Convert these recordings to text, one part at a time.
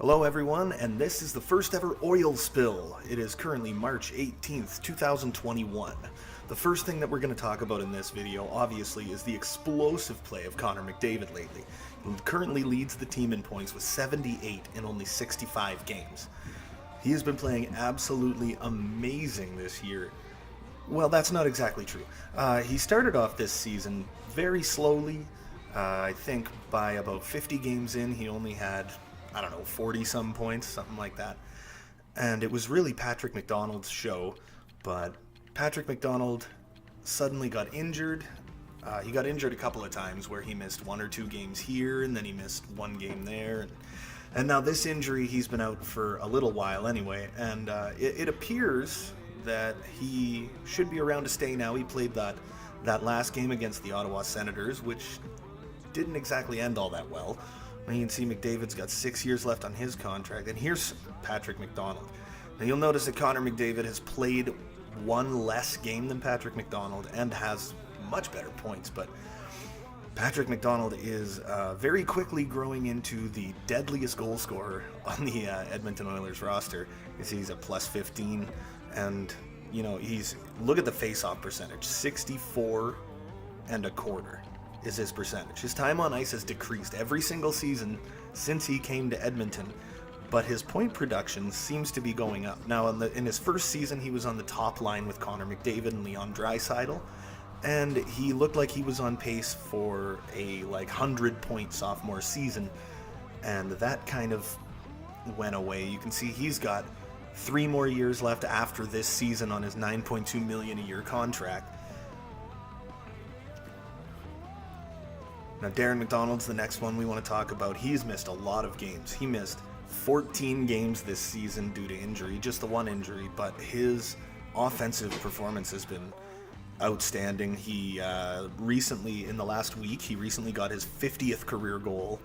Hello everyone, and this is the first ever oil spill. It is currently March 18th, 2021. The first thing that we're going to talk about in this video, obviously, is the explosive play of Connor McDavid lately. He currently leads the team in points with 78 in only 65 games. He has been playing absolutely amazing this year. Well, that's not exactly true. He started off this season very slowly. I think by about 50 games in, he only had 40-some points, something like that. And it was really Patrick McDonald's show, but Patrick McDonald suddenly got injured. He got injured a couple of times where he missed 1 or 2 games here, and then he missed 1 game there. And now this injury, he's been out for a little while anyway, and it appears that he should be around to stay now. He played that last game against the Ottawa Senators, which didn't exactly end all that well. You can see McDavid's got 6 years left on his contract, and here's Patrick McDonald. Now you'll notice that Connor McDavid has played 1 less game than Patrick McDonald and has much better points, but Patrick McDonald is very quickly growing into the deadliest goal scorer on the Edmonton Oilers roster. You see he's at plus 15, and look at the face-off percentage, 64 and a quarter is his percentage. His time on ice has decreased every single season since he came to Edmonton, but his point production seems to be going up. Now, in his first season, he was on the top line with Connor McDavid and Leon Draisaitl, and he looked like he was on pace for a 100-point sophomore season, and that kind of went away. You can see he's got 3 more years left after this season on his $9.2 million a year contract. Now, Darren McDonald's the next one we want to talk about. He's missed a lot of games. He missed 14 games this season due to injury, just the 1 injury, but his offensive performance has been outstanding. He recently, in the last week, he recently got his 50th career goal,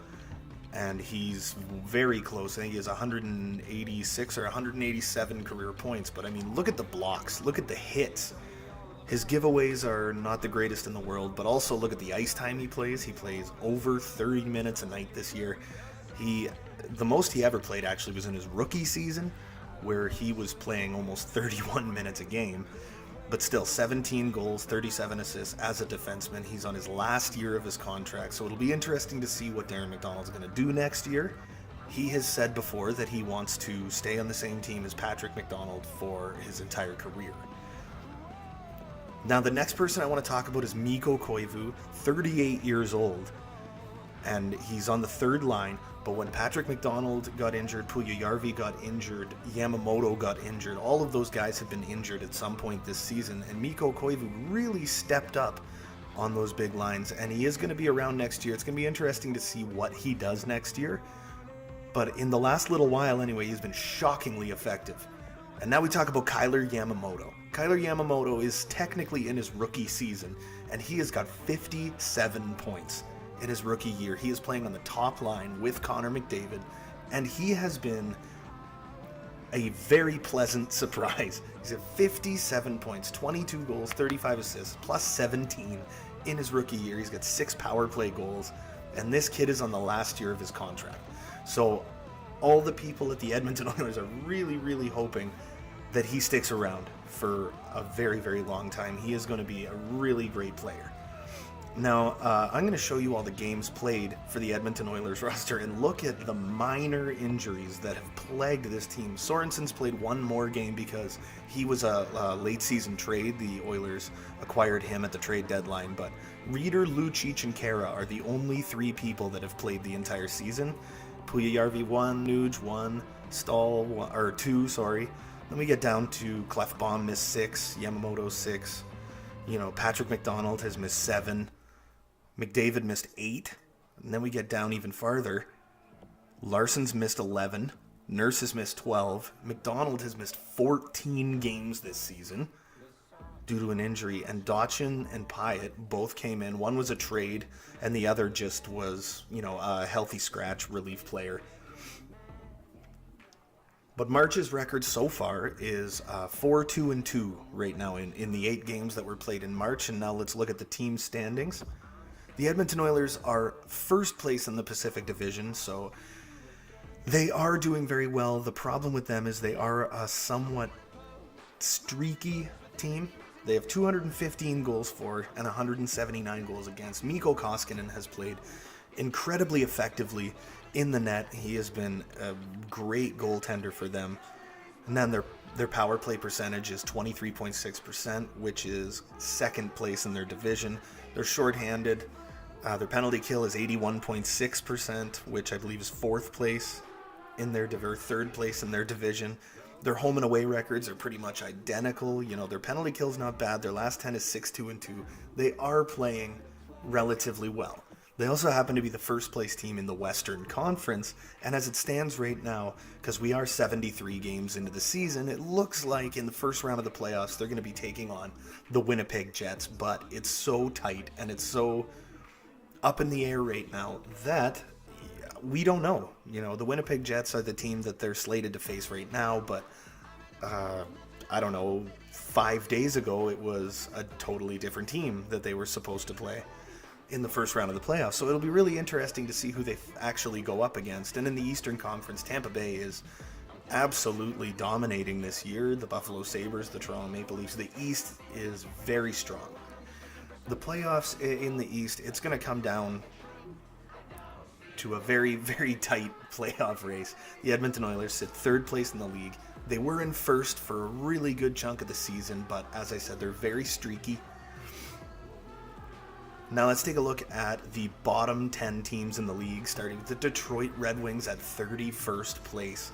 and he's very close. I think he has 186 or 187 career points, but I mean, look at the blocks, look at the hits. His giveaways are not the greatest in the world, but also look at the ice time he plays. He plays over 30 minutes a night this year. The most he ever played actually was in his rookie season, where he was playing almost 31 minutes a game. But still, 17 goals, 37 assists as a defenseman. He's on his last year of his contract, so it'll be interesting to see what Darren McDonald's going to do next year. He has said before that he wants to stay on the same team as Patrick McDonald for his entire career. Now, the next person I want to talk about is Mikko Koivu, 38 years old, and he's on the 3rd line, but when Patrick McDonald got injured, Puljujarvi got injured, Yamamoto got injured, all of those guys have been injured at some point this season, and Mikko Koivu really stepped up on those big lines, and he is going to be around next year. It's going to be interesting to see what he does next year, but in the last little while anyway, he's been shockingly effective. And now we talk about Kailer Yamamoto. Kailer Yamamoto is technically in his rookie season, and he has got 57 points in his rookie year. He is playing on the top line with Connor McDavid, and he has been a very pleasant surprise. He's at 57 points, 22 goals, 35 assists, plus 17 in his rookie year. He's got 6 power play goals, and this kid is on the last year of his contract. So all the people at the Edmonton Oilers are really, really hoping that he sticks around for a very, very long time. He is going to be a really great player. Now, I'm going to show you all the games played for the Edmonton Oilers roster and look at the minor injuries that have plagued this team. Sorensen's played 1 more game because he was a late season trade. The Oilers acquired him at the trade deadline, but Reeder, Lucic, and Kara are the only 3 people that have played the entire season. Puljujarvi 1, Nuge 1, Stahl 2, sorry. Then we get down to Klefbom missed 6, Yamamoto 6. Patrick McDonald has missed 7. McDavid missed 8. And then we get down even farther. Larson's missed 11. Nurse has missed 12. McDonald has missed 14 games this season due to an injury. And Dotchin and Pyatt both came in. One was a trade, and the other just was, a healthy scratch relief player. But March's record so far is 4-2-2 right now in the 8 games that were played in March. And now let's look at the team standings. The Edmonton Oilers are first place in the Pacific Division, so They are doing very well. The problem with them is they are a somewhat streaky team. They have 215 goals for and 179 goals against. Mikko Koskinen has played incredibly effectively in the net. He has been a great goaltender for them. And then their power play percentage is 23.6%, which is second place in their division. They're shorthanded. Their penalty kill is 81.6%, which I believe is fourth place in their third place in their division. Their home and away records are pretty much identical. You know, their penalty kill is not bad. Their last 10 is 6-2-2. They are playing relatively well. They also happen to be the first place team in the Western Conference, and as it stands right now, because we are 73 games into the season, it looks like in the first round of the playoffs they're going to be taking on the Winnipeg Jets, but it's so tight and it's so up in the air right now that we don't know. You know, the Winnipeg Jets are the team that they're slated to face right now, but I don't know, 5 days ago it was a totally different team that they were supposed to play in the first round of the playoffs. So it'll be really interesting to see who they actually go up against. And in the Eastern Conference, Tampa Bay is absolutely dominating this year. The Buffalo Sabres, the Toronto Maple Leafs. The East is very strong. The playoffs in the East, it's going to come down to a very, very tight playoff race. The Edmonton Oilers sit third place in the league. They were in first for a really good chunk of the season, but as I said, they're very streaky. Now let's take a look at the bottom 10 teams in the league, starting with the Detroit Red Wings at 31st place.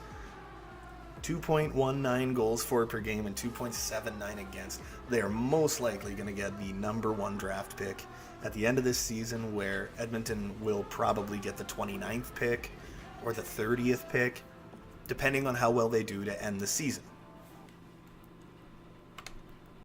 2.19 goals for per game and 2.79 against. They are most likely going to get the number 1 draft pick at the end of this season, where Edmonton will probably get the 29th pick or the 30th pick, depending on how well they do to end the season.